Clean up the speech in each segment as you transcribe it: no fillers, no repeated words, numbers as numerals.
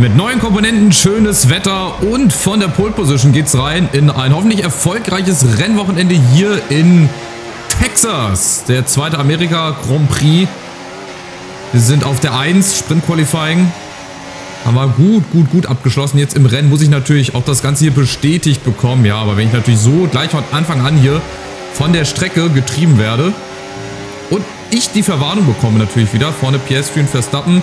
Mit neuen Komponenten, schönes Wetter und von der Pole Position geht's rein in ein hoffentlich erfolgreiches Rennwochenende hier in Texas. Der zweite Amerika Grand Prix. Wir sind auf der 1 Sprint Qualifying. Haben wir gut abgeschlossen. Jetzt im Rennen muss ich natürlich auch das Ganze hier bestätigt bekommen. Ja, aber wenn ich natürlich so gleich von Anfang an hier von der Strecke getrieben werde und ich die Verwarnung bekomme natürlich wieder. Vorne Piastri und Verstappen.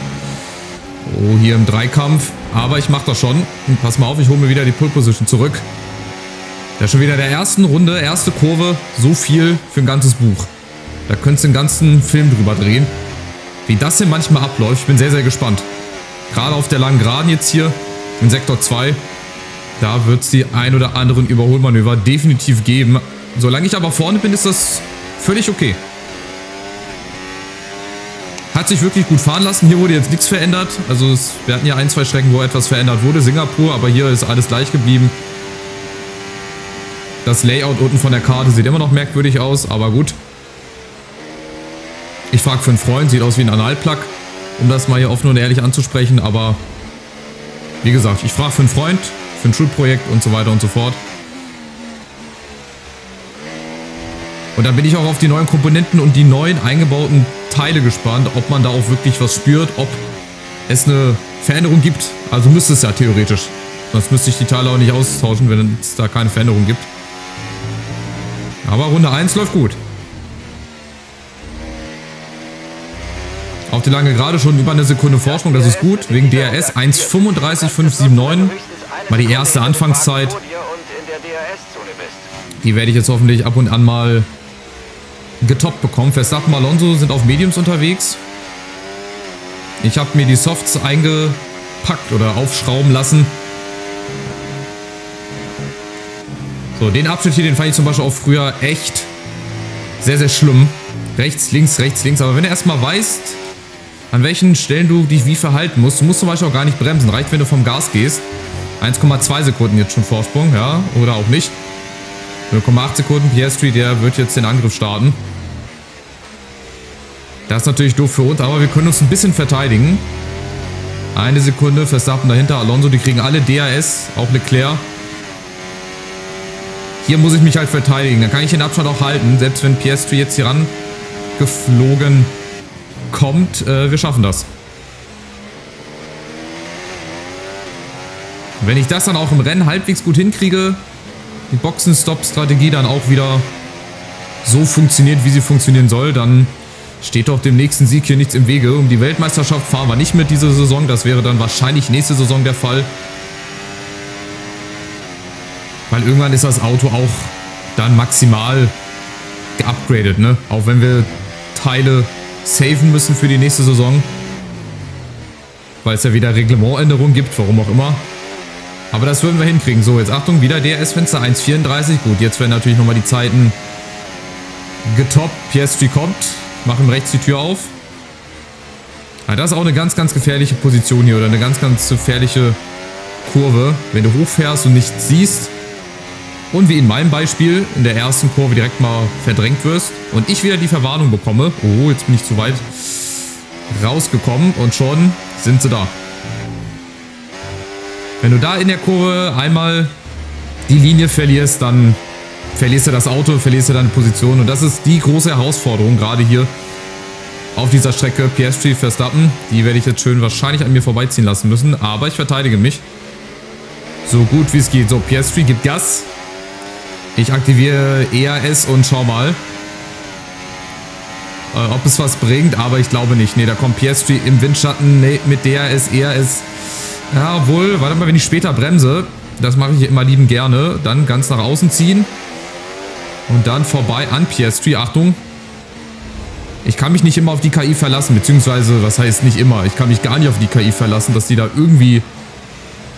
Oh, hier im Dreikampf. Aber ich mache das schon. Und pass mal auf, ich hole mir wieder die Pole Position zurück. Da ist schon wieder in der ersten Runde, erste Kurve. So viel für ein ganzes Buch. Da könntest du einen ganzen Film drüber drehen. Wie das denn manchmal abläuft. Ich bin sehr gespannt. Gerade auf der langen Geraden jetzt hier in Sektor 2. Da wird es die ein oder anderen Überholmanöver definitiv geben. Solange ich aber vorne bin, ist das völlig okay. Hat sich wirklich gut fahren lassen. Hier wurde jetzt nichts verändert. Also wir hatten ja ein, zwei Strecken, wo etwas verändert wurde. Singapur, aber hier ist alles gleich geblieben. Das Layout unten von der Karte sieht immer noch merkwürdig aus, aber gut. Ich frage für einen Freund, sieht aus wie ein Analplug, um das mal hier offen und ehrlich anzusprechen. Aber wie gesagt, ich frage für einen Freund, für ein Schulprojekt und so weiter und so fort. Und dann bin ich auch auf die neuen Komponenten und die neuen eingebauten Teile gespannt, ob man da auch wirklich was spürt, ob es eine Veränderung gibt. Also müsste es ja theoretisch. Sonst müsste ich die Teile auch nicht austauschen, wenn es da keine Veränderung gibt. Aber Runde 1 läuft gut. Auf die lange Gerade schon über eine Sekunde Vorsprung, das ist gut. Wegen DRS 1,35,579. Mal die erste Anfangszeit. Die werde ich jetzt hoffentlich ab und an mal getoppt bekommen. Verstappen und Alonso sind auf Mediums unterwegs. Ich habe mir die Softs eingepackt oder aufschrauben lassen. So, den Abschnitt hier, den fand ich zum Beispiel auch früher echt sehr schlimm. Rechts, links. Aber wenn du erstmal weißt, an welchen Stellen du dich wie verhalten musst, du musst zum Beispiel auch gar nicht bremsen. Reicht, wenn du vom Gas gehst. 1,2 Sekunden jetzt schon Vorsprung, ja, oder auch nicht. 0,8 Sekunden, Piastri, der wird jetzt den Angriff starten. Das ist natürlich doof für uns, aber wir können uns ein bisschen verteidigen. Eine Sekunde, Verstappen dahinter, Alonso, die kriegen alle DRS, auch Leclerc. Hier muss ich mich halt verteidigen, dann kann ich den Abstand auch halten, selbst wenn Piastri jetzt hier ran geflogen kommt. Wir schaffen das. Wenn ich das dann auch im Rennen halbwegs gut hinkriege, die Boxen-Stop-Strategie dann auch wieder so funktioniert, wie sie funktionieren soll, dann steht doch dem nächsten Sieg hier nichts im Wege. Um die Weltmeisterschaft fahren wir nicht mit dieser Saison. Das wäre dann wahrscheinlich nächste Saison der Fall. Weil irgendwann ist das Auto auch dann maximal geupgradet, ne? Auch wenn wir Teile saven müssen für die nächste Saison. Weil es ja wieder Reglementänderungen gibt, warum auch immer. Aber das würden wir hinkriegen. So, jetzt Achtung, wieder DRS-Fenster 1,34. Gut, jetzt werden natürlich nochmal die Zeiten getoppt. Piastri kommt. Machen rechts die Tür auf. Ja, das ist auch eine ganz gefährliche Position hier. Oder eine ganz gefährliche Kurve. Wenn du hochfährst und nichts siehst. Und wie in meinem Beispiel in der ersten Kurve direkt mal verdrängt wirst. Und ich wieder die Verwarnung bekomme. Oh, jetzt bin ich zu weit rausgekommen. Und schon sind sie da. Wenn du da in der Kurve einmal die Linie verlierst, dann verlierst du das Auto, verlierst du deine Position. Und das ist die große Herausforderung, gerade hier auf dieser Strecke. Piastri, Verstappen, die werde ich jetzt schön wahrscheinlich an mir vorbeiziehen lassen müssen. Aber ich verteidige mich so gut wie es geht. So, Piastri gibt Gas. Ich aktiviere ERS und schau mal, ob es was bringt. Aber ich glaube nicht. Ne, da kommt Piastri im Windschatten. Nee, mit DRS, ERS. Ja, obwohl, warte mal, wenn ich später bremse, das mache ich immer liebend gerne, dann ganz nach außen ziehen und dann vorbei an Piastri. Achtung, ich kann mich nicht immer auf die KI verlassen, beziehungsweise, was heißt nicht immer, ich kann mich gar nicht auf die KI verlassen, dass die da irgendwie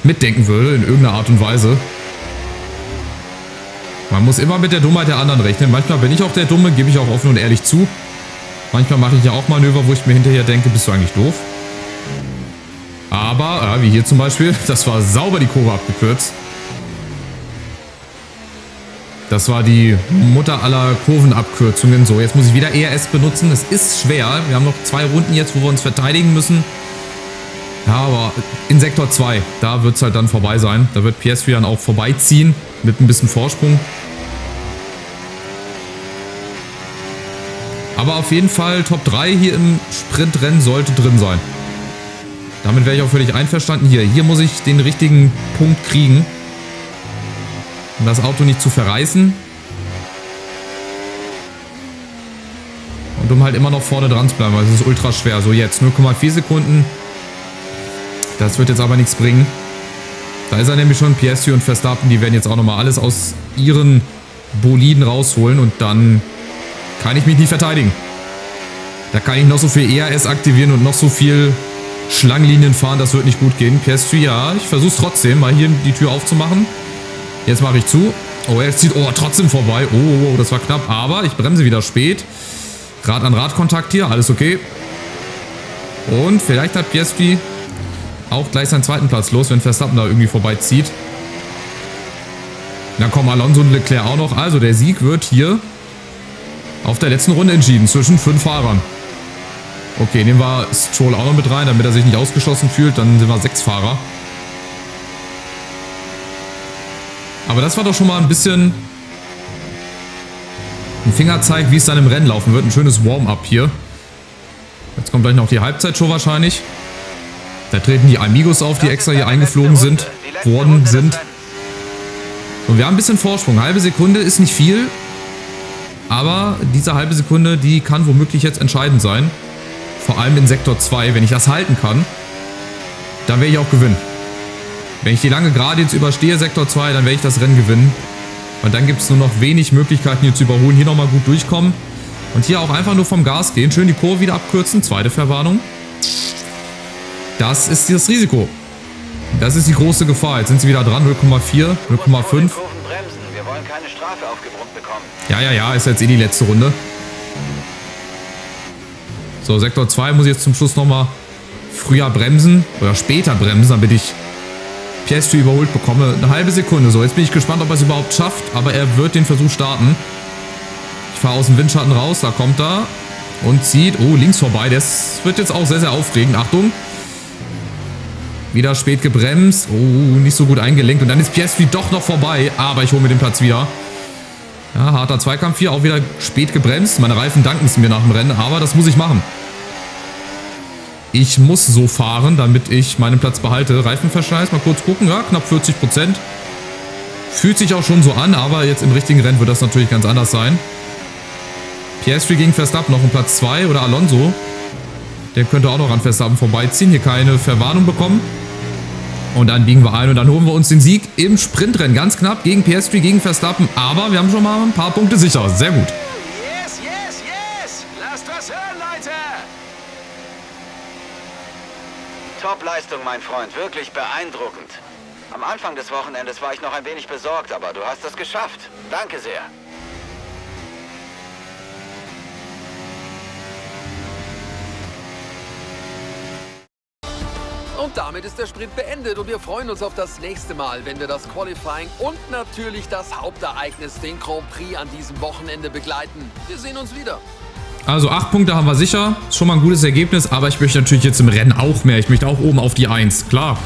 mitdenken würde, in irgendeiner Art und Weise. Man muss immer mit der Dummheit der anderen rechnen. Manchmal bin ich auch der Dumme, gebe ich auch offen und ehrlich zu. Manchmal mache ich ja auch Manöver, wo ich mir hinterher denke, bist du eigentlich doof? Aber, wie hier zum Beispiel, das war sauber die Kurve abgekürzt. Das war die Mutter aller Kurvenabkürzungen. So, jetzt muss ich wieder ERS benutzen. Es ist schwer. Wir haben noch 2 Runden jetzt, wo wir uns verteidigen müssen. Ja, aber in Sektor 2, da wird es halt dann vorbei sein. Da wird Piastri dann auch vorbeiziehen mit ein bisschen Vorsprung. Aber auf jeden Fall Top 3 hier im Sprintrennen sollte drin sein. Damit wäre ich auch völlig einverstanden. Hier muss ich den richtigen Punkt kriegen, um das Auto nicht zu verreißen. Und um halt immer noch vorne dran zu bleiben, weil es ist ultra schwer. So jetzt 0,4 Sekunden. Das wird jetzt aber nichts bringen. Da ist er nämlich schon. Piastri und Verstappen, die werden jetzt auch nochmal alles aus ihren Boliden rausholen. Und dann kann ich mich nicht verteidigen. Da kann ich noch so viel ERS aktivieren und noch so viel Schlangenlinien fahren. Das wird nicht gut gehen. Piastri, ja, ich versuche es trotzdem, mal hier die Tür aufzumachen. Jetzt mache ich zu. Oh, er zieht trotzdem vorbei. Oh, das war knapp. Aber ich bremse wieder spät. Rad an Radkontakt hier. Alles okay. Und vielleicht hat Piastri auch gleich seinen zweiten Platz los, wenn Verstappen da irgendwie vorbeizieht. Dann kommen Alonso und Leclerc auch noch. Also der Sieg wird hier auf der letzten Runde entschieden zwischen 5 Fahrern. Okay, nehmen wir Stroll auch noch mit rein, damit er sich nicht ausgeschlossen fühlt. Dann sind wir 6 Fahrer. Aber das war doch schon mal ein bisschen ein Fingerzeig, wie es dann im Rennen laufen wird. Ein schönes Warm-up hier. Jetzt kommt gleich noch die Halbzeitshow wahrscheinlich. Da treten die Amigos auf, die extra hier eingeflogen worden sind. Und wir haben ein bisschen Vorsprung. Halbe Sekunde ist nicht viel. Aber diese halbe Sekunde, die kann womöglich jetzt entscheidend sein. Vor allem in Sektor 2. Wenn ich das halten kann, dann werde ich auch gewinnen. Wenn ich die lange Gerade jetzt überstehe, Sektor 2, dann werde ich das Rennen gewinnen. Und dann gibt es nur noch wenig Möglichkeiten, hier zu überholen. Hier nochmal gut durchkommen. Und hier auch einfach nur vom Gas gehen. Schön die Kurve wieder abkürzen. Zweite Verwarnung. Das ist das Risiko. Das ist die große Gefahr. Jetzt sind sie wieder dran. 0,4, 0,5. Ja, ist jetzt eh die letzte Runde. So, Sektor 2 muss ich jetzt zum Schluss nochmal früher bremsen. Oder später bremsen, damit ich Piastri überholt bekomme. Eine halbe Sekunde. So, jetzt bin ich gespannt, ob er es überhaupt schafft. Aber er wird den Versuch starten. Ich fahre aus dem Windschatten raus. Da kommt er. Und zieht. Oh, links vorbei. Das wird jetzt auch sehr, sehr aufregend. Achtung. Wieder spät gebremst. Oh, nicht so gut eingelenkt. Und dann ist Piastri doch noch vorbei. Aber ich hole mir den Platz wieder. Ja, harter Zweikampf hier. Auch wieder spät gebremst. Meine Reifen danken es mir nach dem Rennen. Aber das muss ich machen. Ich muss so fahren, damit ich meinen Platz behalte. Reifenverschleiß. Mal kurz gucken. Ja, knapp 40%. Fühlt sich auch schon so an. Aber jetzt im richtigen Rennen wird das natürlich ganz anders sein. Piastri gegen Verstappen noch um Platz 2. Oder Alonso. Der könnte auch noch an Verstappen vorbeiziehen. Hier keine Verwarnung bekommen. Und dann biegen wir ein und dann holen wir uns den Sieg im Sprintrennen. Ganz knapp gegen Piastri, gegen Verstappen. Aber wir haben schon mal ein paar Punkte sicher. Sehr gut. Yes, yes, yes! Lasst was hören, Leute! Top-Leistung, mein Freund. Wirklich beeindruckend. Am Anfang des Wochenendes war ich noch ein wenig besorgt, aber du hast es geschafft. Danke sehr. Und damit ist der Sprint beendet und wir freuen uns auf das nächste Mal, wenn wir das Qualifying und natürlich das Hauptereignis, den Grand Prix, an diesem Wochenende begleiten. Wir sehen uns wieder. Also 8 Punkte haben wir sicher. Ist schon mal ein gutes Ergebnis, aber ich möchte natürlich jetzt im Rennen auch mehr. Ich möchte auch oben auf die 1, klar.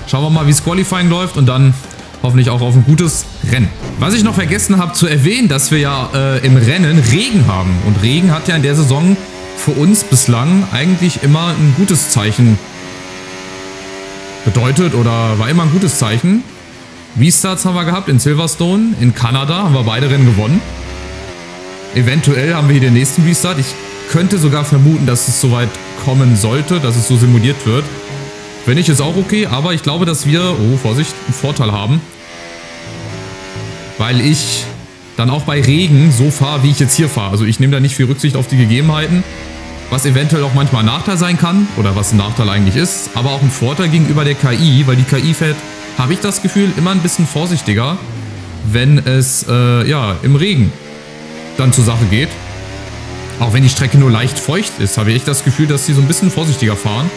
Schauen wir mal, wie das Qualifying läuft und dann hoffentlich auch auf ein gutes Rennen. Was ich noch vergessen habe zu erwähnen, dass wir ja im Rennen Regen haben. Und Regen hat ja in der Saison für uns bislang eigentlich immer ein gutes Zeichen bedeutet oder war immer ein gutes Zeichen. Restarts haben wir gehabt in Silverstone, in Kanada haben wir beide Rennen gewonnen. Eventuell haben wir hier den nächsten Restart. Ich könnte sogar vermuten, dass es soweit kommen sollte, dass es so simuliert wird. Wenn nicht, ist auch okay, aber ich glaube, dass wir, oh Vorsicht, einen Vorteil haben. Weil ich dann auch bei Regen so fahre, wie ich jetzt hier fahre. Also ich nehme da nicht viel Rücksicht auf die Gegebenheiten. Was eventuell auch manchmal ein Nachteil sein kann, oder was ein Nachteil eigentlich ist, aber auch ein Vorteil gegenüber der KI, weil die KI fährt, habe ich das Gefühl, immer ein bisschen vorsichtiger, wenn es ja, im Regen dann zur Sache geht. Auch wenn die Strecke nur leicht feucht ist, habe ich echt das Gefühl, dass sie so ein bisschen vorsichtiger fahren.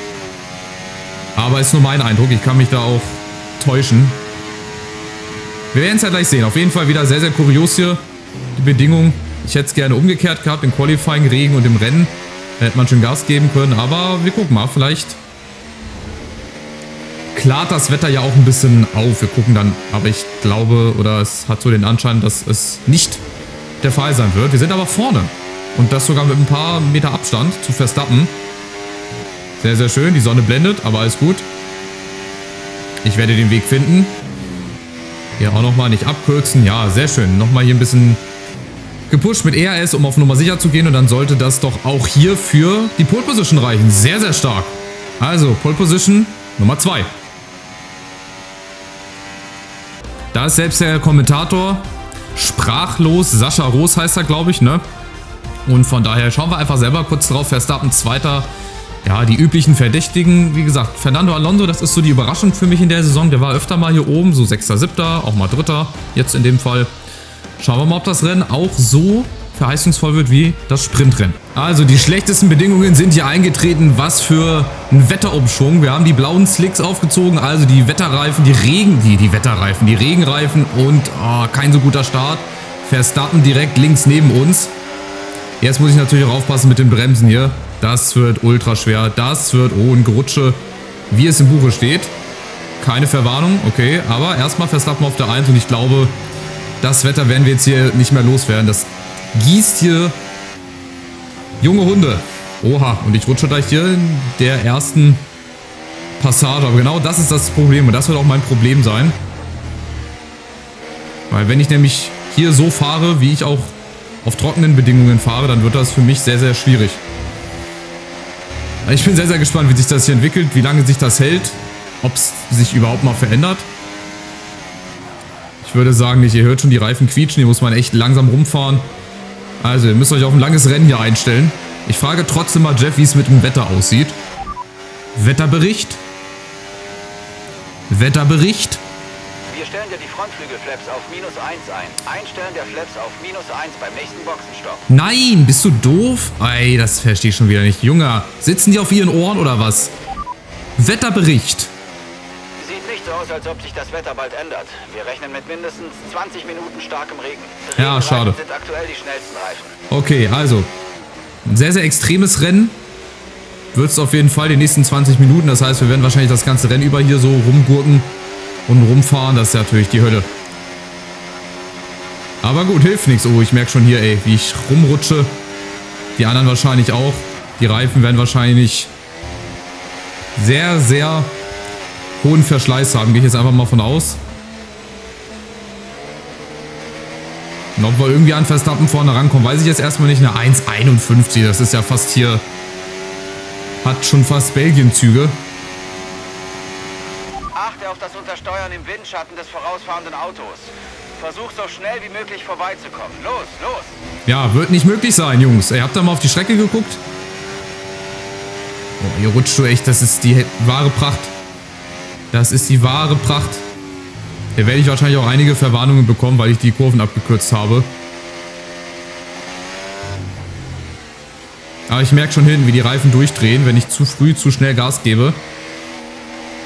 Aber ist nur mein Eindruck, ich kann mich da auch täuschen. Wir werden es ja gleich sehen. Auf jeden Fall wieder sehr, sehr kurios hier, die Bedingungen. Ich hätte es gerne umgekehrt gehabt, im Qualifying, Regen und im Rennen. Da hätte man schon Gas geben können, aber wir gucken mal, vielleicht klart das Wetter ja auch ein bisschen auf. Wir gucken dann, aber ich glaube, oder es hat so den Anschein, dass es nicht der Fall sein wird. Wir sind aber vorne. Und das sogar mit ein paar Meter Abstand zu Verstappen. Sehr, sehr schön. Die Sonne blendet, aber alles gut. Ich werde den Weg finden. Hier auch nochmal nicht abkürzen. Ja, sehr schön. Nochmal hier ein bisschen gepusht mit ERS, um auf Nummer sicher zu gehen. Und dann sollte das doch auch hier für die Pole Position reichen. Sehr, sehr stark. Also, Pole Position Nummer 2. Da ist selbst der Kommentator sprachlos. Sascha Roos heißt er, glaube ich, ne? Und von daher schauen wir einfach selber kurz drauf. Verstappen Zweiter. Ja, die üblichen Verdächtigen. Wie gesagt, Fernando Alonso, das ist so die Überraschung für mich in der Saison. Der war öfter mal hier oben, so 6., 7., auch mal 3. Jetzt in dem Fall. Schauen wir mal, ob das Rennen auch so verheißungsvoll wird wie das Sprintrennen. Also die schlechtesten Bedingungen sind hier eingetreten. Was für ein Wetterumschwung. Wir haben die blauen Slicks aufgezogen, also die Wetterreifen, die Regenreifen und kein so guter Start. Verstappen direkt links neben uns. Jetzt muss ich natürlich auch aufpassen mit den Bremsen hier. Das wird ultra schwer. Das wird, ein Gerutsche, wie es im Buche steht. Keine Verwarnung, okay. Aber erstmal Verstappen auf der 1 und ich glaube, das Wetter werden wir jetzt hier nicht mehr loswerden. Das gießt hier junge Hunde. Oha, und ich rutsche gleich hier in der ersten Passage. Aber genau das ist das Problem und das wird auch mein Problem sein. Weil wenn ich nämlich hier so fahre, wie ich auch auf trockenen Bedingungen fahre, dann wird das für mich sehr, sehr schwierig. Ich bin sehr, sehr gespannt, wie sich das hier entwickelt, wie lange sich das hält, ob es sich überhaupt mal verändert. Ich würde sagen, ihr hört schon die Reifen quietschen, hier muss man echt langsam rumfahren. Also, ihr müsst euch auf ein langes Rennen hier einstellen. Ich frage trotzdem mal Jeff, wie es mit dem Wetter aussieht. Wetterbericht. Wetterbericht. Wir stellen dir die Frontflügelflaps auf -1 ein. Einstellen der Flaps auf -1 beim nächsten Boxenstopp. Nein, bist du doof? Ey, das verstehe ich schon wieder nicht. Junge, sitzen die auf ihren Ohren oder was? Wetterbericht. Sieht nicht so aus, als ob sich das Wetter bald ändert. Wir rechnen mit mindestens 20 Minuten starkem Regen. Ja, schade. Sind aktuell die schnellsten Reifen. Okay, also. Ein sehr, sehr extremes Rennen. Wird es auf jeden Fall die nächsten 20 Minuten. Das heißt, wir werden wahrscheinlich das ganze Rennen über hier so rumgurken und rumfahren. Das ist ja natürlich die Hölle. Aber gut, hilft nichts. Oh, ich merke schon hier, ey, wie ich rumrutsche. Die anderen wahrscheinlich auch. Die Reifen werden wahrscheinlich sehr, sehr hohen Verschleiß haben. Gehe ich jetzt einfach mal von aus. Und ob wir irgendwie an Verstappen vorne rankommen, weiß ich jetzt erstmal nicht. Eine 1,51, das ist ja fast hier... Hat schon fast Belgien-Züge. Achte auf das Untersteuern im Windschatten des vorausfahrenden Autos. Versuch so schnell wie möglich vorbeizukommen. Los, los! Ja, wird nicht möglich sein, Jungs. Ihr habt da mal auf die Strecke geguckt? Oh, ihr rutscht so echt. Das ist die wahre Pracht. Das ist die wahre Pracht. Da werde ich wahrscheinlich auch einige Verwarnungen bekommen, weil ich die Kurven abgekürzt habe. Aber ich merke schon hinten, wie die Reifen durchdrehen, wenn ich zu früh, zu schnell Gas gebe.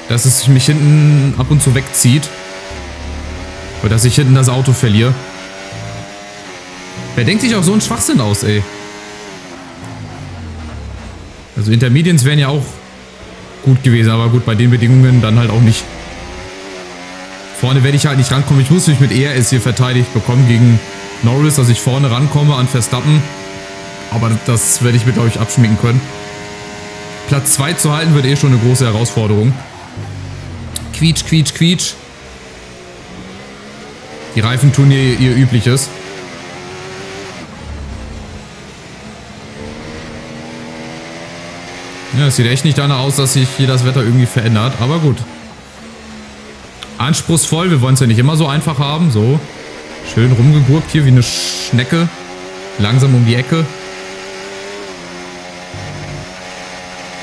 Dass es mich hinten ab und zu wegzieht. Oder dass ich hinten das Auto verliere. Wer denkt sich auch so einen Schwachsinn aus, ey? Also Intermediates wären ja auch gut gewesen, aber gut, bei den Bedingungen dann halt auch nicht. Vorne werde ich halt nicht rankommen. Ich muss mich mit ERS hier verteidigt bekommen gegen Norris, dass ich vorne rankomme an Verstappen. Aber das werde ich mir, glaube ich, abschminken können. Platz 2 zu halten wird eh schon eine große Herausforderung. Quietsch, quietsch, quietsch. Die Reifen tun ihr Übliches. Ja, es sieht echt nicht danach aus, dass sich hier das Wetter irgendwie verändert. Aber gut. Anspruchsvoll. Wir wollen es ja nicht immer so einfach haben. So. Schön rumgegurkt hier wie eine Schnecke. Langsam um die Ecke.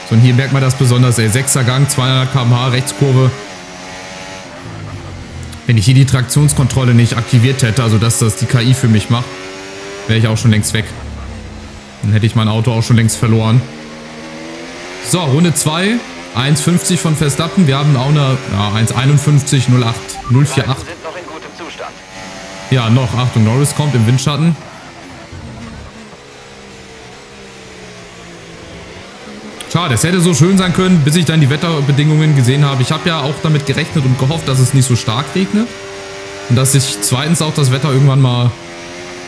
So, und hier merkt man das besonders, ey. 6er Gang, 200 km/h, Rechtskurve. Wenn ich hier die Traktionskontrolle nicht aktiviert hätte, also dass das die KI für mich macht, wäre ich auch schon längst weg. Dann hätte ich mein Auto auch schon längst verloren. So, Runde 2. 1,50 von Verstappen. Wir haben auch eine 1,51, 0,48. Sind noch in gutem Zustand. Ja, noch. Achtung, Norris kommt im Windschatten. Schade, es hätte so schön sein können, bis ich dann die Wetterbedingungen gesehen habe. Ich habe ja auch damit gerechnet und gehofft, dass es nicht so stark regnet. Und dass sich zweitens auch das Wetter irgendwann mal,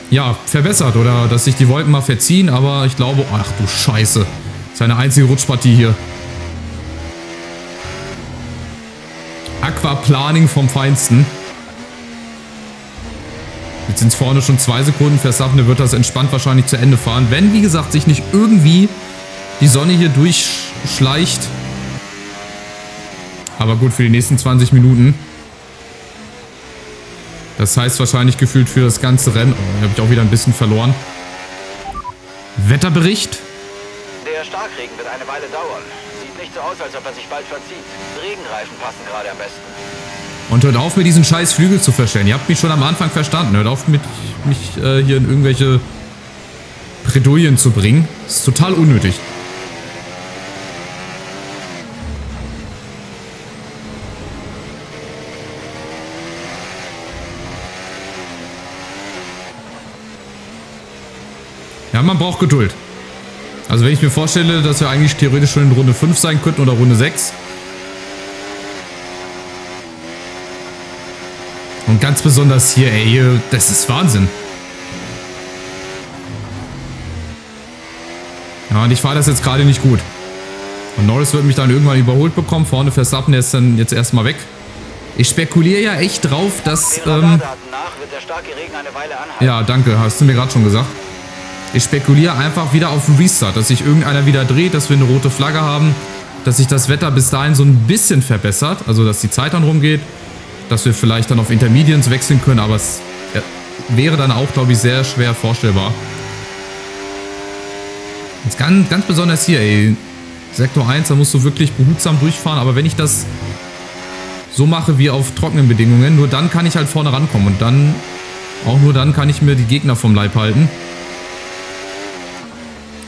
ja, verbessert. Oder dass sich die Wolken mal verziehen. Aber ich glaube, ach du Scheiße. Das ist eine einzige Rutschpartie hier. Aquaplaning vom Feinsten. Jetzt sind es vorne schon 2 Sekunden. Verstappen wird das entspannt wahrscheinlich zu Ende fahren. Wenn, wie gesagt, sich nicht irgendwie die Sonne hier durchschleicht. Aber gut, für die nächsten 20 Minuten. Das heißt wahrscheinlich gefühlt für das ganze Rennen. Oh, hier habe ich auch wieder ein bisschen verloren. Wetterbericht. Der Starkregen wird eine Weile dauern. Sieht nicht so aus, als ob er sich bald verzieht. Regenreifen passen gerade am besten. Und hört auf, mir diesen scheiß Flügel zu verstellen. Ihr habt mich schon am Anfang verstanden. Hört auf, mich hier in irgendwelche Bredouillen zu bringen. Das ist total unnötig. Ja, man braucht Geduld. Also wenn ich mir vorstelle, dass wir eigentlich theoretisch schon in Runde 5 sein könnten oder Runde 6. Und ganz besonders hier, ey, hier, das ist Wahnsinn. Ja, und ich fahre das jetzt gerade nicht gut. Und Norris wird mich dann irgendwann überholt bekommen. Vorne Verstappen, der ist dann jetzt erstmal weg. Ich spekuliere ja echt drauf, dass... ja, danke, hast du mir gerade schon gesagt. Ich spekuliere einfach wieder auf einen Restart, dass sich irgendeiner wieder dreht, dass wir eine rote Flagge haben, dass sich das Wetter bis dahin so ein bisschen verbessert, also dass die Zeit dann rumgeht, dass wir vielleicht dann auf Intermediates wechseln können, aber es wäre dann auch, glaube ich, sehr schwer vorstellbar. Jetzt ganz besonders hier, ey, Sektor 1, da musst du wirklich behutsam durchfahren, aber wenn ich das so mache wie auf trockenen Bedingungen, nur dann kann ich halt vorne rankommen und dann, auch nur dann kann ich mir die Gegner vom Leib halten.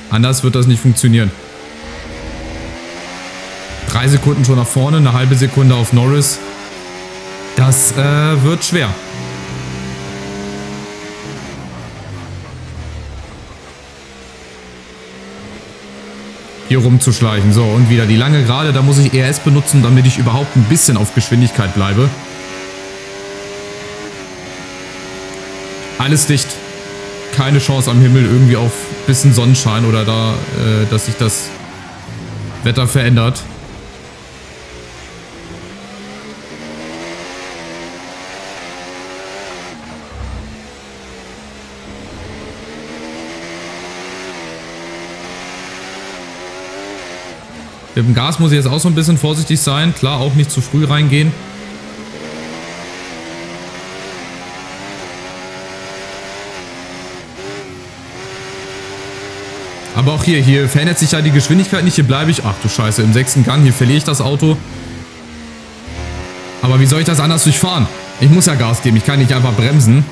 Anders wird das nicht funktionieren. 3 Sekunden schon nach vorne, eine halbe Sekunde auf Norris. Das wird schwer. Hier rumzuschleichen. So, und wieder die lange Gerade. Da muss ich ERS benutzen, damit ich überhaupt ein bisschen auf Geschwindigkeit bleibe. Alles dicht. Keine Chance am Himmel irgendwie auf ein bisschen Sonnenschein oder da, dass sich das Wetter verändert. Mit dem Gas muss ich jetzt auch so ein bisschen vorsichtig sein. Klar, auch nicht zu früh reingehen. Aber auch hier verändert sich ja die Geschwindigkeit nicht. Hier bleibe ich, ach du Scheiße, im 6. Gang. Hier verliere ich das Auto. Aber wie soll ich das anders durchfahren? Ich muss ja Gas geben, ich kann nicht einfach bremsen.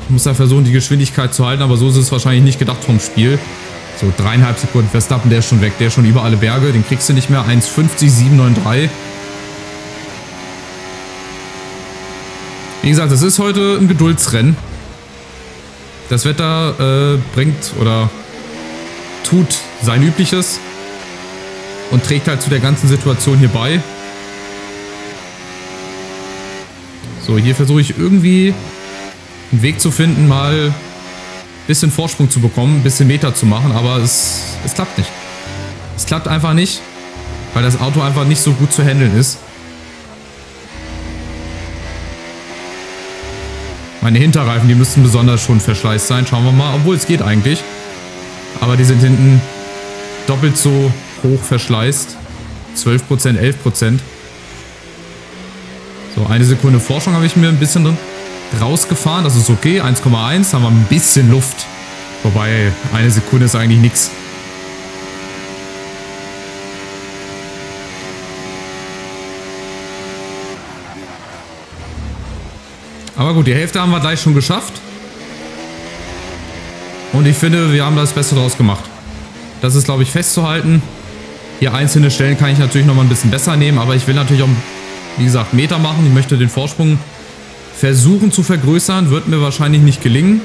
Ich muss ja versuchen, die Geschwindigkeit zu halten, aber so ist es wahrscheinlich nicht gedacht vom Spiel. So, 3,5 Sekunden. Verstappen, der ist schon weg. Der ist schon über alle Berge. Den kriegst du nicht mehr. 1,50,793. Wie gesagt, es ist heute ein Geduldsrennen. Das Wetter bringt oder tut sein Übliches und trägt halt zu der ganzen Situation hier bei. So, hier versuche ich irgendwie einen Weg zu finden, mal ein bisschen Vorsprung zu bekommen, ein bisschen Meter zu machen, aber es klappt nicht. Es klappt einfach nicht, weil das Auto einfach nicht so gut zu handeln ist. Meine Hinterreifen, die müssten besonders schon verschleißt sein. Schauen wir mal, obwohl es geht eigentlich. Aber die sind hinten doppelt so hoch verschleißt. 12%, 11%. So, 1 Sekunde Vorsprung habe ich mir ein bisschen rausgefahren. Das ist okay. 1,1. Haben wir ein bisschen Luft. Wobei, 1 Sekunde ist eigentlich nichts. Aber gut, die Hälfte haben wir gleich schon geschafft. Und ich finde, wir haben das Beste draus gemacht. Das ist, glaube ich, festzuhalten. Hier einzelne Stellen kann ich natürlich noch mal ein bisschen besser nehmen, aber ich will natürlich auch, wie gesagt, Meter machen. Ich möchte den Vorsprung versuchen zu vergrößern. Wird mir wahrscheinlich nicht gelingen,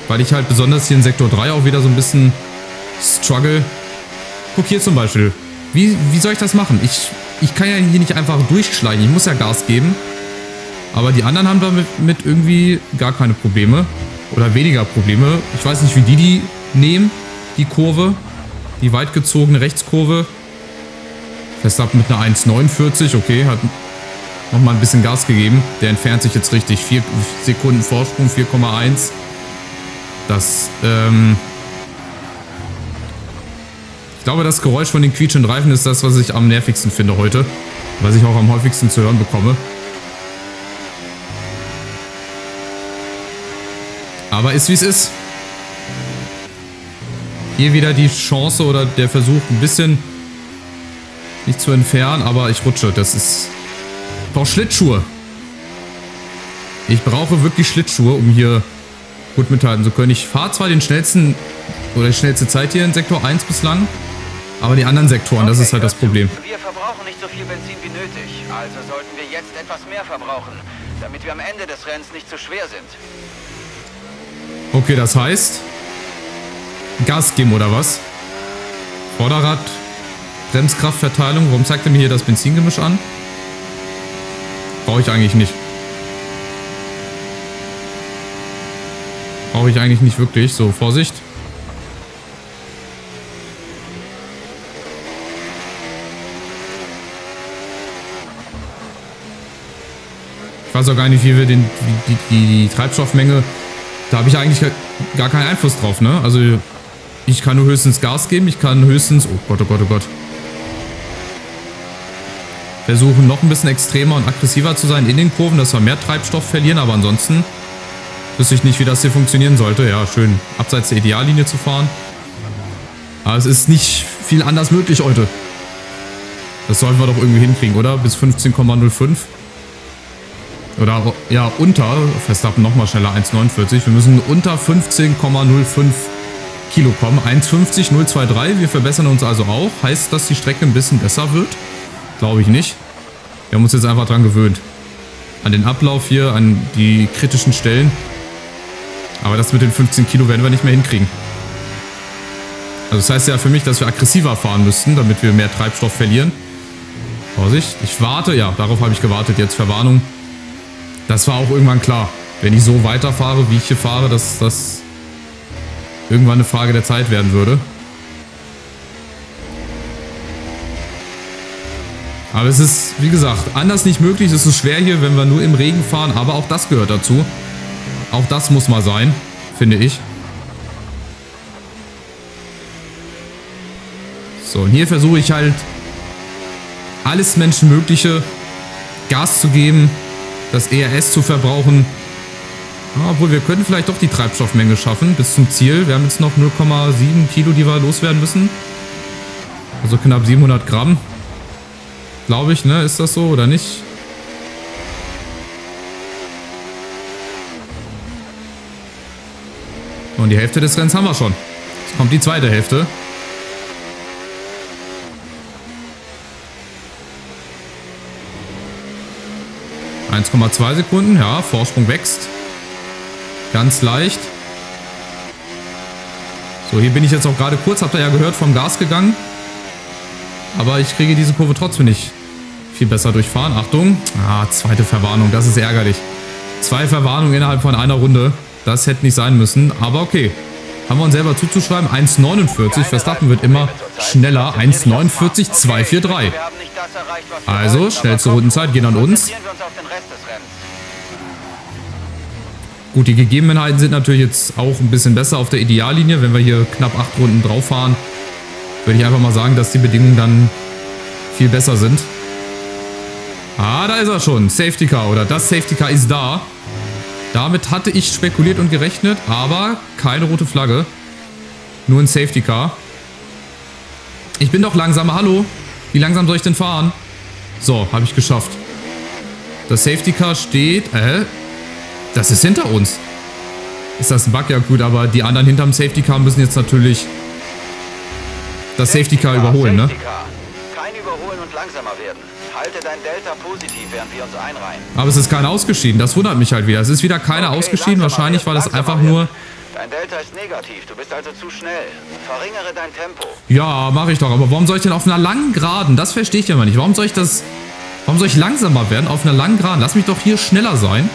weil ich halt besonders hier in Sektor 3 auch wieder so ein bisschen struggle. Guck hier zum Beispiel. Wie soll ich das machen? Ich kann ja hier nicht einfach durchschleichen. Ich muss ja Gas geben. Aber die anderen haben damit irgendwie gar keine Probleme. Oder weniger Probleme. Ich weiß nicht, wie die nehmen, die Kurve. Die weit gezogene Rechtskurve. Verstappen mit einer 1,49. Okay, hat nochmal ein bisschen Gas gegeben. Der entfernt sich jetzt richtig. 4 Sekunden Vorsprung, 4,1. Das, ich glaube, das Geräusch von den quietschenden Reifen ist das, was ich am nervigsten finde heute. Was ich auch am häufigsten zu hören bekomme. Aber ist wie es ist. Hier wieder die Chance oder der Versuch, ein bisschen nicht zu entfernen, aber ich rutsche. Das ist... Ich brauche Schlittschuhe. Ich brauche wirklich Schlittschuhe, um hier gut mithalten zu können. Ich fahre zwar den schnellsten oder die schnellste Zeit hier in Sektor 1 bislang, aber die anderen Sektoren, das ist halt das Problem. Wir verbrauchen nicht so viel Benzin wie nötig, also sollten wir jetzt etwas mehr verbrauchen, damit wir am Ende des Rennens nicht zu schwer sind. Okay, das heißt Gas geben oder was? Vorderrad, Bremskraftverteilung. Warum zeigt er mir hier das Benzingemisch an? Brauche ich eigentlich nicht. Brauche ich eigentlich nicht wirklich. So, Vorsicht. Ich weiß auch gar nicht, wie wir die Treibstoffmenge... Da habe ich eigentlich gar keinen Einfluss drauf, ne? Also ich kann nur höchstens Gas geben, ich kann höchstens... Oh Gott, oh Gott, oh Gott. Versuchen noch ein bisschen extremer und aggressiver zu sein in den Kurven, dass wir mehr Treibstoff verlieren, aber ansonsten wüsste ich nicht, wie das hier funktionieren sollte. Ja, schön abseits der Ideallinie zu fahren. Aber es ist nicht viel anders möglich heute. Das sollten wir doch irgendwie hinkriegen, oder? Bis 15,05. Oder, ja, unter, Verstappen nochmal schneller, 1,49. Wir müssen unter 15,05 Kilo kommen. 1,50, 0,23. Wir verbessern uns also auch. Heißt, dass die Strecke ein bisschen besser wird? Glaube ich nicht. Wir haben uns jetzt einfach dran gewöhnt. An den Ablauf hier, an die kritischen Stellen. Aber das mit den 15 Kilo werden wir nicht mehr hinkriegen. Also das heißt ja für mich, dass wir aggressiver fahren müssten, damit wir mehr Treibstoff verlieren. Vorsicht, ich warte. Ja, darauf habe ich gewartet. Jetzt Verwarnung. Das war auch irgendwann klar. Wenn ich so weiterfahre, wie ich hier fahre, dass das irgendwann eine Frage der Zeit werden würde. Aber es ist, wie gesagt, anders nicht möglich. Es ist schwer hier, wenn wir nur im Regen fahren. Aber auch das gehört dazu. Auch das muss mal sein, finde ich. So, und hier versuche ich halt alles Menschenmögliche Gas zu geben. Das ERS zu verbrauchen. Ja, obwohl, wir können vielleicht doch die Treibstoffmenge schaffen bis zum Ziel. Wir haben jetzt noch 0,7 Kilo, die wir loswerden müssen. Also knapp 700 Gramm. Glaube ich, ne? Ist das so oder nicht? Und die Hälfte des Rennens haben wir schon. Jetzt kommt die zweite Hälfte. ,2 Sekunden, ja, Vorsprung wächst. Ganz leicht. So, hier bin ich jetzt auch gerade kurz, habt ihr ja gehört, vom Gas gegangen. Aber ich kriege diese Kurve trotzdem nicht viel besser durchfahren. Achtung. Ah, zweite Verwarnung, das ist ärgerlich. 2 Verwarnungen innerhalb von einer Runde. Das hätte nicht sein müssen, aber okay. Haben wir uns selber zuzuschreiben. 1,49. Verstappen wird immer schneller. 1,49, 2,43. Also, schnellste Rundenzeit geht an uns. Gut, die Gegebenheiten sind natürlich jetzt auch ein bisschen besser auf der Ideallinie. Wenn wir hier knapp 8 Runden drauf fahren, würde ich einfach mal sagen, dass die Bedingungen dann viel besser sind. Ah, da ist er schon. Safety Car oder das Safety Car ist da. Damit hatte ich spekuliert und gerechnet, aber keine rote Flagge. Nur ein Safety Car. Ich bin doch langsamer. Hallo? Wie langsam soll ich denn fahren? So, habe ich geschafft. Das Safety Car steht... Das ist hinter uns. Ist das ein Bug? Ja gut, aber die anderen hinterm Safety Car müssen jetzt natürlich das Safety Car überholen, ne? Kein Überholen und langsamer werden. Halte dein Delta positiv, während wir uns einreihen. Aber es ist keiner ausgeschieden. Das wundert mich halt wieder. Es ist wieder keiner ausgeschieden. Wahrscheinlich, weil es einfach nur Dein Delta ist negativ, du bist also zu schnell. Verringere dein Tempo. Ja, mache ich doch. Aber warum soll ich denn auf einer langen Geraden? Das verstehe ich ja mal nicht. Warum soll ich langsamer werden auf einer langen Geraden? Lass mich doch hier schneller sein.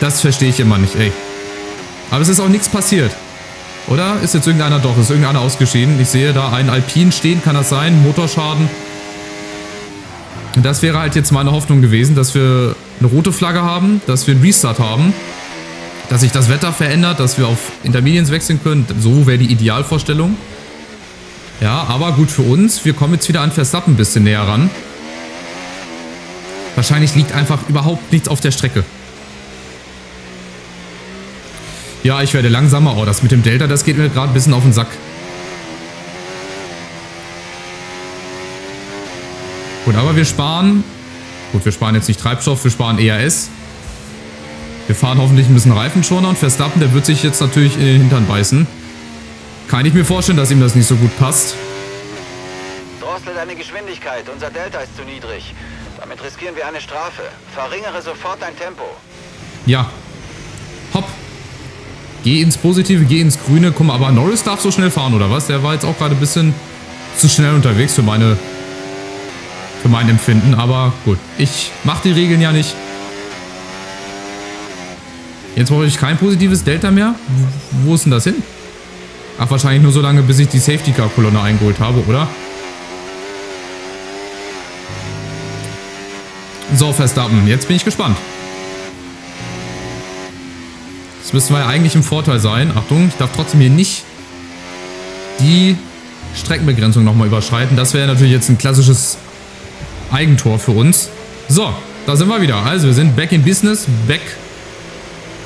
Das verstehe ich immer nicht, ey. Aber es ist auch nichts passiert. Oder? Ist jetzt irgendeiner doch? Ist irgendeiner ausgeschieden? Ich sehe da einen Alpin stehen. Kann das sein? Motorschaden. Und das wäre halt jetzt meine Hoffnung gewesen, dass wir eine rote Flagge haben, dass wir einen Restart haben, dass sich das Wetter verändert, dass wir auf Intermediates wechseln können. So wäre die Idealvorstellung. Ja, aber gut für uns. Wir kommen jetzt wieder an Verstappen ein bisschen näher ran. Wahrscheinlich liegt einfach überhaupt nichts auf der Strecke. Ja, ich werde langsamer. Oh, das mit dem Delta, das geht mir gerade ein bisschen auf den Sack. Gut, aber wir sparen. Gut, wir sparen jetzt nicht Treibstoff, wir sparen ERS. Wir fahren hoffentlich ein bisschen Reifenschoner und Verstappen, der wird sich jetzt natürlich in den Hintern beißen. Kann ich mir vorstellen, dass ihm das nicht so gut passt. Drossle deine Geschwindigkeit, unser Delta ist zu niedrig. Damit riskieren wir eine Strafe. Verringere sofort dein Tempo. Ja. Hopp. Geh ins Positive, geh ins Grüne. Guck mal, aber Norris darf so schnell fahren, oder was? Der war jetzt auch gerade ein bisschen zu schnell unterwegs für mein Empfinden. Aber gut, ich mache die Regeln ja nicht. Jetzt brauche ich kein positives Delta mehr. Wo ist denn das hin? Ach, wahrscheinlich nur so lange, bis ich die Safety-Car-Kolonne eingeholt habe, oder? So, Verstappen, jetzt bin ich gespannt. Jetzt müssen wir ja eigentlich im Vorteil sein. Achtung, ich darf trotzdem hier nicht die Streckenbegrenzung nochmal überschreiten. Das wäre natürlich jetzt ein klassisches Eigentor für uns. So, da sind wir wieder. Also, wir sind back in business, back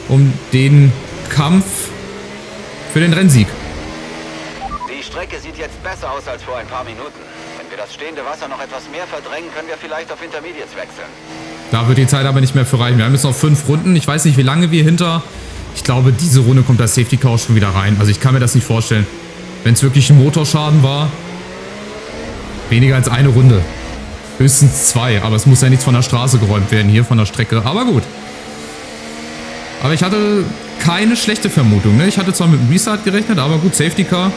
um den Kampf für den Rennsieg. Die Strecke sieht jetzt besser aus als vor ein paar Minuten. Wenn wir das stehende Wasser noch etwas mehr verdrängen, können wir vielleicht auf Intermediates wechseln. Da wird die Zeit aber nicht mehr für reichen. Wir haben jetzt noch 5 Runden. Ich weiß nicht, wie lange wir hinter... Ich glaube, diese Runde kommt das Safety Car schon wieder rein. Also ich kann mir das nicht vorstellen. Wenn es wirklich ein Motorschaden war, weniger als eine Runde. Höchstens 2. Aber es muss ja nichts von der Straße geräumt werden, hier von der Strecke. Aber gut. Aber ich hatte keine schlechte Vermutung. Ne? Ich hatte zwar mit dem Restart gerechnet, aber gut, Safety Car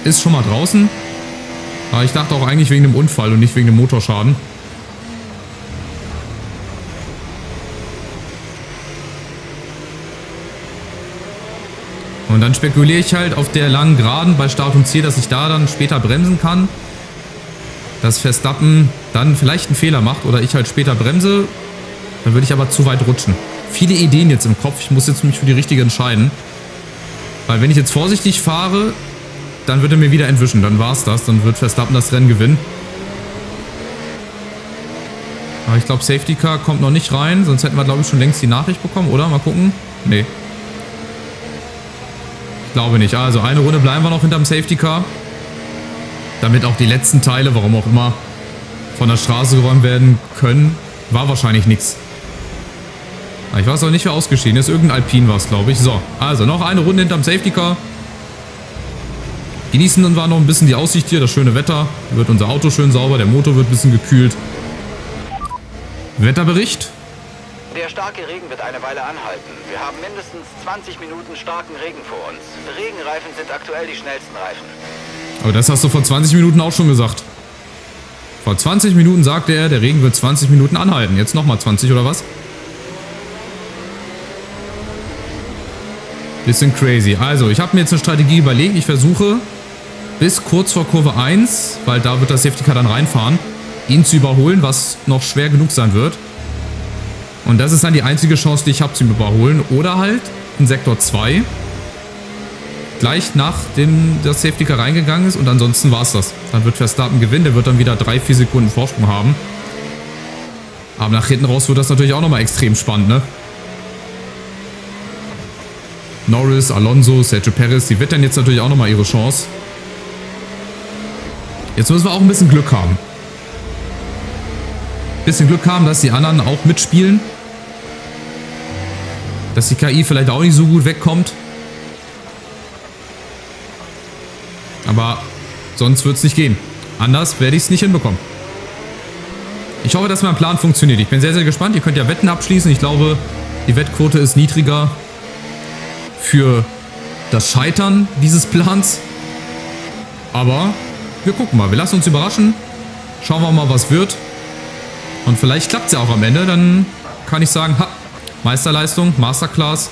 ist schon mal draußen. Aber ich dachte auch eigentlich wegen dem Unfall und nicht wegen dem Motorschaden. Und dann spekuliere ich halt auf der langen Geraden bei Start und Ziel, dass ich da dann später bremsen kann. Dass Verstappen dann vielleicht einen Fehler macht oder ich halt später bremse. Dann würde ich aber zu weit rutschen. Viele Ideen jetzt im Kopf. Ich muss jetzt mich für die richtige entscheiden. Weil wenn ich jetzt vorsichtig fahre, dann wird er mir wieder entwischen. Dann war es das. Dann wird Verstappen das Rennen gewinnen. Aber ich glaube, Safety Car kommt noch nicht rein. Sonst hätten wir, glaube ich, schon längst die Nachricht bekommen, oder? Mal gucken. Nee. Ich glaube nicht. Also eine Runde bleiben wir noch hinterm Safety Car. Damit auch die letzten Teile, warum auch immer, von der Straße geräumt werden können. War wahrscheinlich nichts. Ich weiß auch nicht, wer ausgeschieden ist. Irgendein Alpin war es, glaube ich. So, also noch eine Runde hinterm Safety Car. Genießen dann wir noch ein bisschen die Aussicht hier, das schöne Wetter. Hier wird unser Auto schön sauber, der Motor wird ein bisschen gekühlt. Wetterbericht. Der starke Regen wird eine Weile anhalten. Wir haben mindestens 20 Minuten starken Regen vor uns. Regenreifen sind aktuell die schnellsten Reifen. Aber das hast du vor 20 Minuten auch schon gesagt. Vor 20 Minuten sagte er, der Regen wird 20 Minuten anhalten. Jetzt nochmal 20 oder was? Bisschen crazy. Also, ich habe mir jetzt eine Strategie überlegt. Ich versuche bis kurz vor Kurve 1, weil da wird das Safety Car dann reinfahren, ihn zu überholen, was noch schwer genug sein wird. Und das ist dann die einzige Chance, die ich habe, zu ihm überholen. Oder halt in Sektor 2. Gleich nachdem das Safety Car reingegangen ist. Und ansonsten war es das. Dann wird Verstappen gewinnen. Der wird dann wieder 3-4 Sekunden Vorsprung haben. Aber nach hinten raus wird das natürlich auch nochmal extrem spannend, ne? Norris, Alonso, Sergio Perez, die wettern jetzt natürlich auch nochmal ihre Chance. Jetzt müssen wir auch ein bisschen Glück haben. Bisschen Glück haben, dass die anderen auch mitspielen. Dass die KI vielleicht auch nicht so gut wegkommt. Aber sonst wird es nicht gehen. Anders werde ich es nicht hinbekommen. Ich hoffe, dass mein Plan funktioniert. Ich bin sehr, sehr gespannt. Ihr könnt ja Wetten abschließen. Ich glaube, die Wettquote ist niedriger für das Scheitern dieses Plans. Aber wir gucken mal. Wir lassen uns überraschen. Schauen wir mal, was wird. Und vielleicht klappt es ja auch am Ende. Dann kann ich sagen, ha, Meisterleistung, Masterclass.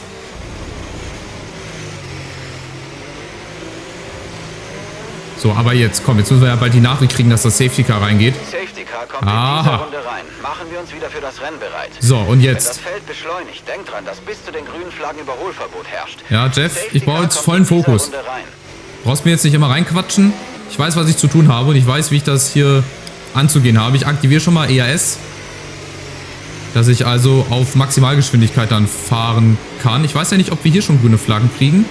So, aber jetzt, komm, jetzt müssen wir ja bald die Nachricht kriegen, dass das Safety Car reingeht. Safety Car kommt in dieser Runde rein. Machen wir uns wieder für das Rennen bereit. So, und jetzt. Wenn das Feld beschleunigt, denk dran, dass bis zu den grünen Flaggen Überholverbot herrscht. Ja, Jeff, ich brauche jetzt vollen Fokus. Du brauchst mir jetzt nicht immer reinquatschen. Ich weiß, was ich zu tun habe und ich weiß, wie ich das hier anzugehen habe. Ich aktiviere schon mal EAS, dass ich also auf Maximalgeschwindigkeit dann fahren kann. Ich weiß ja nicht, ob wir hier schon grüne Flaggen kriegen.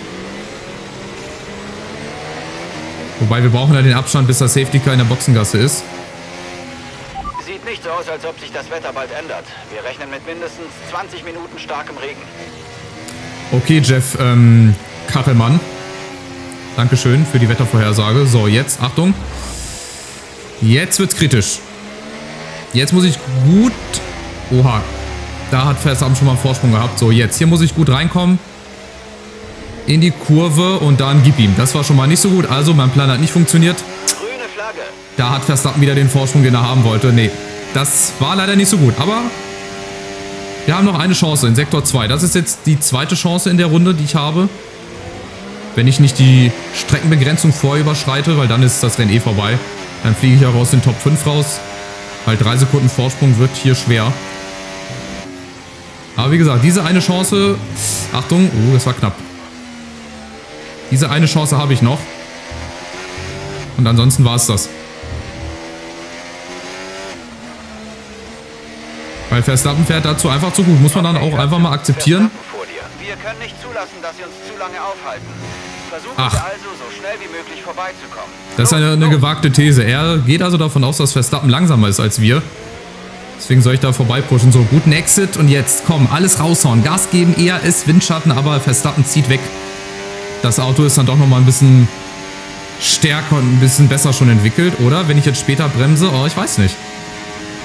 Wobei, wir brauchen ja den Abstand, bis das Safety Car in der Boxengasse ist. Sieht nicht so aus, als ob sich das Wetter bald ändert. Wir rechnen mit mindestens 20 Minuten starkem Regen. Okay, Jeff, Kachelmann. Dankeschön für die Wettervorhersage. So, jetzt, Achtung. Jetzt wird's kritisch. Jetzt muss ich gut... Oha, da hat Verstappen schon mal einen Vorsprung gehabt. So, jetzt, hier muss ich gut reinkommen. In die Kurve und dann gib ihm. Das war schon mal nicht so gut. Also, mein Plan hat nicht funktioniert. Grüne Flagge. Da hat Verstappen wieder den Vorsprung, den er haben wollte. Nee, das war leider nicht so gut. Aber wir haben noch eine Chance in Sektor 2. Das ist jetzt die zweite Chance in der Runde, die ich habe. Wenn ich nicht die Streckenbegrenzung vorher überschreite, weil dann ist das Rennen eh vorbei. Dann fliege ich auch aus den Top 5 raus. Weil 3 Sekunden Vorsprung wird hier schwer. Aber wie gesagt, diese eine Chance... Achtung, das war knapp. Diese eine Chance habe ich noch. Und ansonsten war es das. Weil Verstappen fährt dazu einfach zu gut. Muss man dann auch einfach mal akzeptieren. Wir können nicht zulassen, dass sie uns zu lange aufhalten. Versuchen wir also, so schnell wie möglich vorbeizukommen. Das ist eine gewagte These. Er geht also davon aus, dass Verstappen langsamer ist als wir. Deswegen soll ich da vorbeipushen. So, guten Exit. Und jetzt, komm, alles raushauen. Gas geben, ERS, Windschatten, aber Verstappen zieht weg. Das Auto ist dann doch nochmal ein bisschen stärker und ein bisschen besser schon entwickelt. Oder wenn ich jetzt später bremse, oh, ich weiß nicht.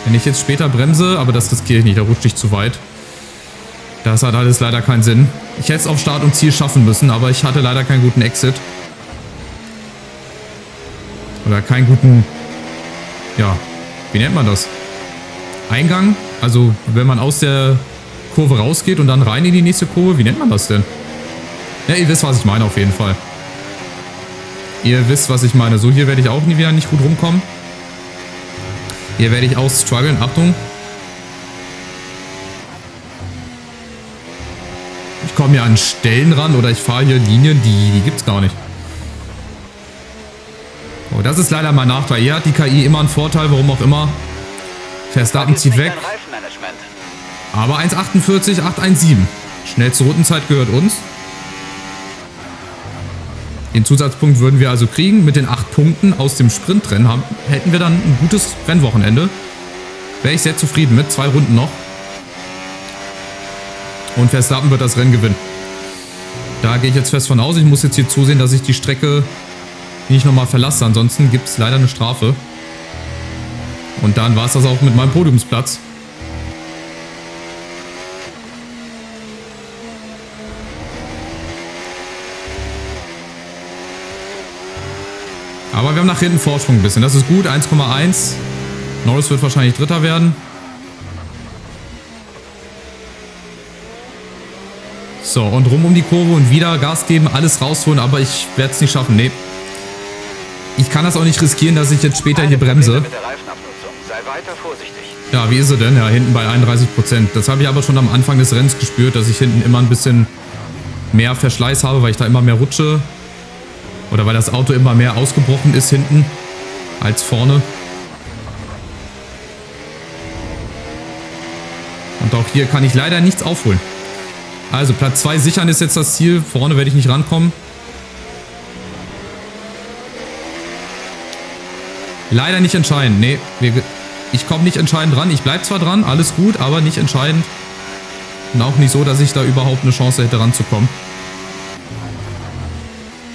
Wenn ich jetzt später bremse, aber das riskiere ich nicht, da rutsche ich zu weit. Das hat alles leider keinen Sinn. Ich hätte es auf Start und Ziel schaffen müssen, aber ich hatte leider keinen guten Exit. Oder keinen guten, ja, wie nennt man das? Eingang, also wenn man aus der Kurve rausgeht und dann rein in die nächste Kurve, wie nennt man das denn? Ja, ihr wisst, was ich meine auf jeden Fall. Ihr wisst, was ich meine. So, hier werde ich auch nie wieder nicht gut rumkommen. Hier werde ich auch strugglen. Achtung. Ich komme hier an Stellen ran oder ich fahre hier Linien, die gibt es gar nicht. Oh, das ist leider mein Nachteil. Hier hat die KI immer einen Vorteil, warum auch immer. Verstappen zieht weg. Aber 1,48, 8,17. Schnellste Rundenzeit gehört uns. Den Zusatzpunkt würden wir also kriegen. Mit den 8 Punkten aus dem Sprintrennen hätten wir dann ein gutes Rennwochenende. Wäre ich sehr zufrieden mit. 2 Runden noch. Und Verstappen wird das Rennen gewinnen. Da gehe ich jetzt fest von aus. Ich muss jetzt hier zusehen, dass ich die Strecke nicht nochmal verlasse. Ansonsten gibt es leider eine Strafe. Und dann war es das auch mit meinem Podiumsplatz. Aber wir haben nach hinten Vorsprung ein bisschen. Das ist gut. 1,1. Norris wird wahrscheinlich Dritter werden. So, und rum um die Kurve und wieder Gas geben, alles rausholen. Aber ich werde es nicht schaffen. Nee. Ich kann das auch nicht riskieren, dass ich jetzt später hier bremse. Ja, wie ist sie denn? Ja, hinten bei 31%. Das habe ich aber schon am Anfang des Rennens gespürt, dass ich hinten immer ein bisschen mehr Verschleiß habe, weil ich da immer mehr rutsche. Oder weil das Auto immer mehr ausgebrochen ist hinten als vorne. Und auch hier kann ich leider nichts aufholen. Also Platz 2 sichern ist jetzt das Ziel. Vorne werde ich nicht rankommen. Leider nicht entscheidend. Nee, ich komme nicht entscheidend dran. Ich bleibe zwar dran, alles gut, aber nicht entscheidend. Und auch nicht so, dass ich da überhaupt eine Chance hätte ranzukommen.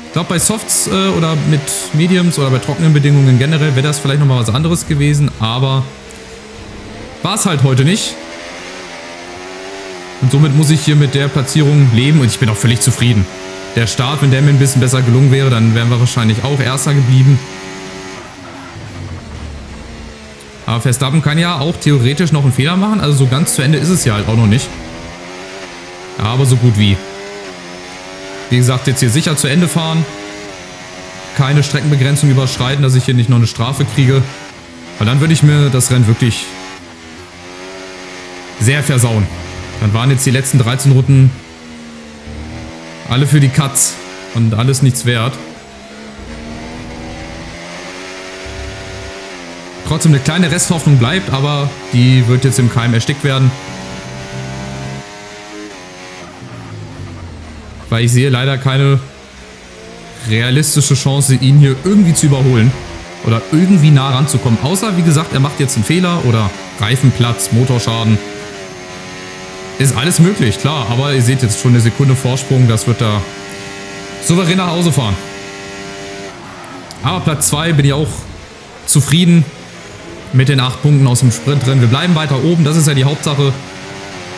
Ich glaube, bei Softs oder mit Mediums oder bei trockenen Bedingungen generell wäre das vielleicht nochmal was anderes gewesen, aber war es halt heute nicht. Und somit muss ich hier mit der Platzierung leben und ich bin auch völlig zufrieden. Der Start, wenn der mir ein bisschen besser gelungen wäre, dann wären wir wahrscheinlich auch Erster geblieben. Aber Verstappen kann ja auch theoretisch noch einen Fehler machen. Also so ganz zu Ende ist es ja halt auch noch nicht. Aber so gut wie. Wie gesagt, jetzt hier sicher zu Ende fahren. Keine Streckenbegrenzung überschreiten, dass ich hier nicht noch eine Strafe kriege. Weil dann würde ich mir das Rennen wirklich sehr versauen. Dann waren jetzt die letzten 13 Runden alle für die Katz und alles nichts wert. Trotzdem eine kleine Resthoffnung bleibt, aber die wird jetzt im Keim erstickt werden. Weil ich sehe leider keine realistische Chance, ihn hier irgendwie zu überholen. Oder irgendwie nah ranzukommen. Außer, wie gesagt, er macht jetzt einen Fehler oder Reifenplatz, Motorschaden. Ist alles möglich, klar. Aber ihr seht jetzt schon eine Sekunde Vorsprung. Das wird da souverän nach Hause fahren. Aber Platz 2 bin ich auch zufrieden mit den 8 Punkten aus dem Sprint drin. Wir bleiben weiter oben. Das ist ja die Hauptsache.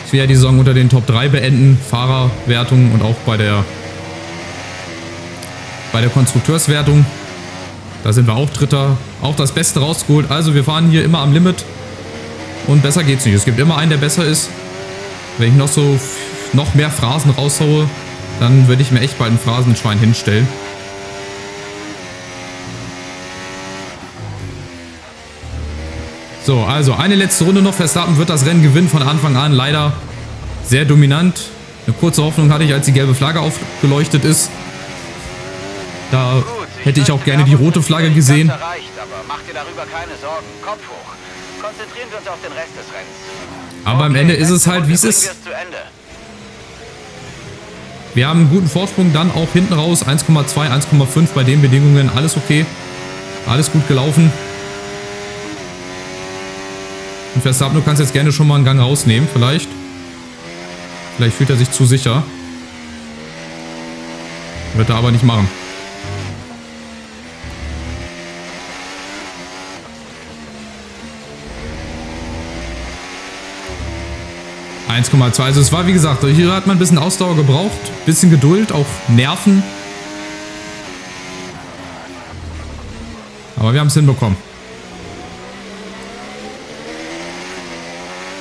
Ich will ja die Saison unter den Top 3 beenden. Fahrerwertung und auch bei der Konstrukteurswertung. Da sind wir auch Dritter. Auch das Beste rausgeholt. Also wir fahren hier immer am Limit. Und besser geht's nicht. Es gibt immer einen, der besser ist. Wenn ich noch mehr Phrasen raushaue, dann würde ich mir echt bald ein Phrasenschwein hinstellen. So, also eine letzte Runde noch. Verstappen wird das Rennen gewinnen von Anfang an. Leider sehr dominant. Eine kurze Hoffnung hatte ich, als die gelbe Flagge aufgeleuchtet ist. Da hätte ich auch gerne die rote Flagge gesehen. Aber mach dir darüber keine Sorgen. Kopf hoch. Konzentrieren wir uns auf den Rest des Rennens. Aber am Ende ist es halt, wie es ist. Wir haben einen guten Vorsprung, dann auch hinten raus. 1,2, 1,5 bei den Bedingungen. Alles okay. Alles gut gelaufen. Und Verstappen, du kannst jetzt gerne schon mal einen Gang rausnehmen, vielleicht. Vielleicht fühlt er sich zu sicher. Wird er aber nicht machen. Also es war, wie gesagt, hier hat man ein bisschen Ausdauer gebraucht, ein bisschen Geduld, auch Nerven. Aber wir haben es hinbekommen.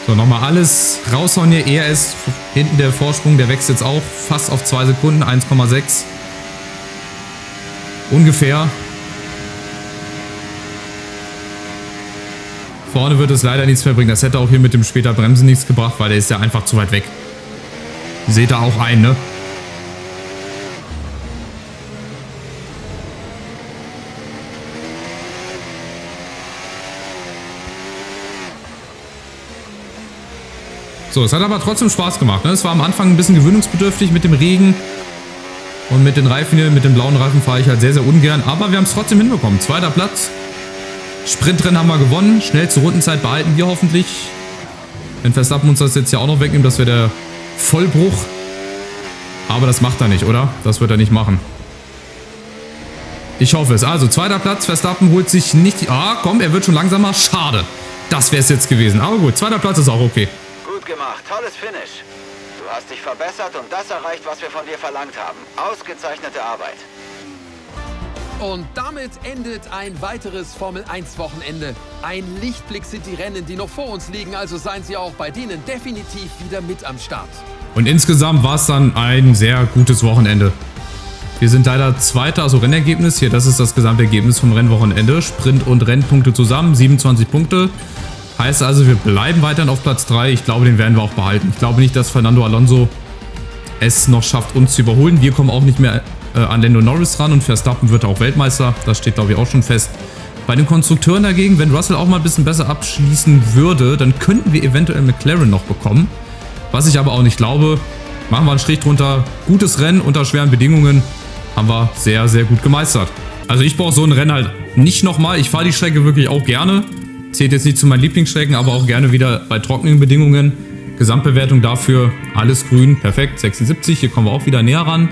So, nochmal alles raushauen hier. ERS, hinten der Vorsprung, der wächst jetzt auch fast auf 2 Sekunden, 1,6. Ungefähr. Vorne wird es leider nichts mehr bringen. Das hätte auch hier mit dem später Bremsen nichts gebracht, weil der ist ja einfach zu weit weg. Seht ihr auch ein, ne? So, es hat aber trotzdem Spaß gemacht, ne? Es war am Anfang ein bisschen gewöhnungsbedürftig mit dem Regen. Und mit den Reifen hier, mit den blauen Reifen fahre ich halt sehr, sehr ungern. Aber wir haben es trotzdem hinbekommen. 2. Platz. Sprintrennen haben wir gewonnen. Schnellste Rundenzeit behalten wir hoffentlich. Wenn Verstappen uns das jetzt ja auch noch wegnimmt, das wäre der Vollbruch. Aber das macht er nicht, oder? Das wird er nicht machen. Ich hoffe es. Also, 2. Platz. Verstappen holt sich nicht die... Ah, komm, er wird schon langsamer. Schade. Das wäre es jetzt gewesen. Aber gut, 2. Platz ist auch okay. Gut gemacht. Tolles Finish. Du hast dich verbessert und das erreicht, was wir von dir verlangt haben. Ausgezeichnete Arbeit. Und damit endet ein weiteres Formel-1-Wochenende. Ein Lichtblick sind die Rennen, die noch vor uns liegen, also seien Sie auch bei denen definitiv wieder mit am Start. Und insgesamt war es dann ein sehr gutes Wochenende. Wir sind leider Zweiter, also Rennergebnis. Hier, das ist das Gesamtergebnis vom Rennwochenende. Sprint- und Rennpunkte zusammen, 27 Punkte. Heißt also, wir bleiben weiterhin auf Platz 3. Ich glaube, den werden wir auch behalten. Ich glaube nicht, dass Fernando Alonso es noch schafft, uns zu überholen. Wir kommen auch nicht mehr an Lando Norris ran und Verstappen wird auch Weltmeister. Das steht, glaube ich, auch schon fest. Bei den Konstrukteuren dagegen, wenn Russell auch mal ein bisschen besser abschließen würde, dann könnten wir eventuell McLaren noch bekommen. Was ich aber auch nicht glaube. Machen wir einen Strich drunter. Gutes Rennen unter schweren Bedingungen. Haben wir sehr, sehr gut gemeistert. Also ich brauche so ein Rennen halt nicht nochmal. Ich fahre die Strecke wirklich auch gerne. Zählt jetzt nicht zu meinen Lieblingsstrecken, aber auch gerne wieder bei trockenen Bedingungen. Gesamtbewertung dafür, alles grün, perfekt, 76. Hier kommen wir auch wieder näher ran.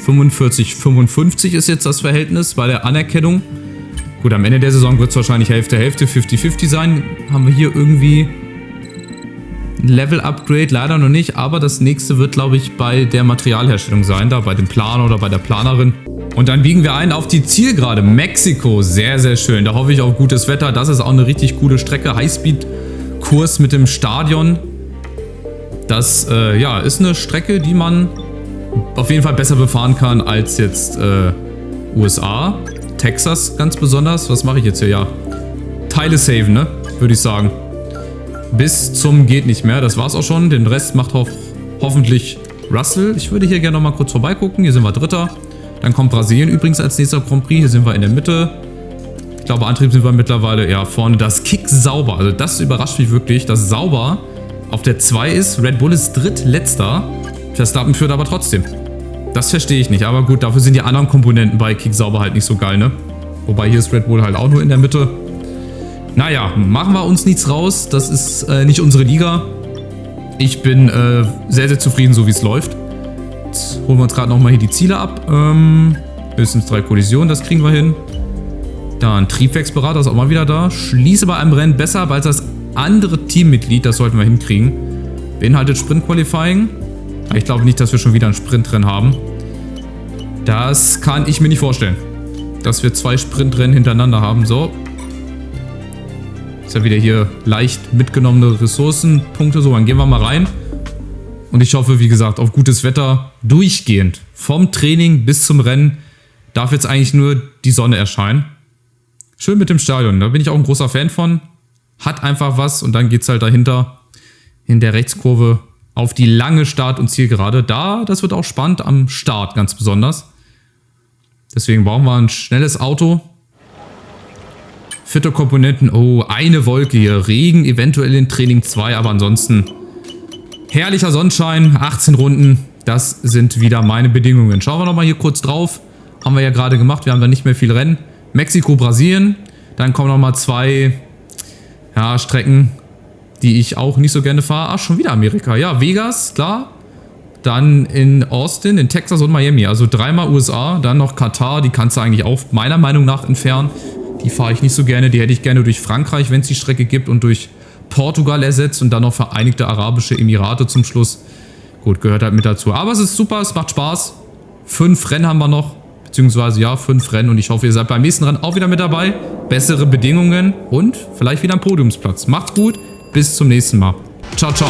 45, 55 ist jetzt das Verhältnis bei der Anerkennung. Gut, am Ende der Saison wird es wahrscheinlich Hälfte, 50-50 sein. Haben wir hier irgendwie Level-Upgrade leider noch nicht, aber das nächste wird, glaube ich, bei der Materialherstellung sein, da bei dem Planer oder bei der Planerin. Und dann biegen wir ein auf die Zielgerade, Mexiko, sehr, sehr schön. Da hoffe ich auf gutes Wetter, das ist auch eine richtig coole Strecke, Highspeed-Kurs mit dem Stadion. Das, ja, ist eine Strecke, die man auf jeden Fall besser befahren kann als jetzt USA, Texas ganz besonders. Was mache ich jetzt hier? Ja, Teile saven, ne? Würde ich sagen. Bis zum geht nicht mehr. Das war's auch schon. Den Rest macht hoffentlich Russell. Ich würde hier gerne noch mal kurz vorbeigucken. Hier sind wir Dritter. Dann kommt Brasilien übrigens als nächster Grand Prix. Hier sind wir in der Mitte. Ich glaube, Antrieb sind wir mittlerweile ja vorne. Das Kick sauber. Also das überrascht mich wirklich, dass sauber auf der 2 ist. Red Bull ist drittletzter. Verstappen führt aber trotzdem. Das verstehe ich nicht. Aber gut, dafür sind die anderen Komponenten bei Kick sauber halt nicht so geil, ne? Wobei hier ist Red Bull halt auch nur in der Mitte. Naja, machen wir uns nichts raus. Das ist nicht unsere Liga. Ich bin sehr, sehr zufrieden, so wie es läuft. Jetzt holen wir uns gerade nochmal hier die Ziele ab. Höchstens 3 Kollisionen, das kriegen wir hin. Dann Triebwerksberater ist auch mal wieder da. Schließe bei einem Rennen besser als das andere Teammitglied. Das sollten wir hinkriegen. Beinhaltet Sprint-Qualifying. Ich glaube nicht, dass wir schon wieder ein Sprintrennen haben. Das kann ich mir nicht vorstellen. Dass wir 2 Sprintrennen hintereinander haben. So. Ist ja wieder hier leicht mitgenommene Ressourcenpunkte. So, dann gehen wir mal rein. Und ich hoffe, wie gesagt, auf gutes Wetter durchgehend. Vom Training bis zum Rennen darf jetzt eigentlich nur die Sonne erscheinen. Schön mit dem Stadion. Da bin ich auch ein großer Fan von. Hat einfach was. Und dann geht es halt dahinter in der Rechtskurve auf die lange Start- und Zielgerade. Das wird auch spannend am Start ganz besonders. Deswegen brauchen wir ein schnelles Auto. Vierte Komponenten. Oh, eine Wolke hier. Regen, eventuell in Training 2, aber ansonsten herrlicher Sonnenschein. 18 Runden. Das sind wieder meine Bedingungen. Schauen wir nochmal hier kurz drauf. Haben wir ja gerade gemacht. Wir haben da nicht mehr viel Rennen. Mexiko, Brasilien. Dann kommen nochmal 2 Strecken, die ich auch nicht so gerne fahre. Ach, schon wieder Amerika. Ja, Vegas, klar. Dann in Austin, in Texas und Miami. Also 3-mal USA. Dann noch Katar. Die kannst du eigentlich auch meiner Meinung nach entfernen. Die fahre ich nicht so gerne. Die hätte ich gerne durch Frankreich, wenn es die Strecke gibt, und durch Portugal ersetzt. Und dann noch Vereinigte Arabische Emirate zum Schluss. Gut, gehört halt mit dazu. Aber es ist super, es macht Spaß. 5 Rennen haben wir noch. Beziehungsweise, ja, 5 Rennen. Und ich hoffe, ihr seid beim nächsten Rennen auch wieder mit dabei. Bessere Bedingungen und vielleicht wieder ein Podiumsplatz. Macht's gut, bis zum nächsten Mal. Ciao, ciao.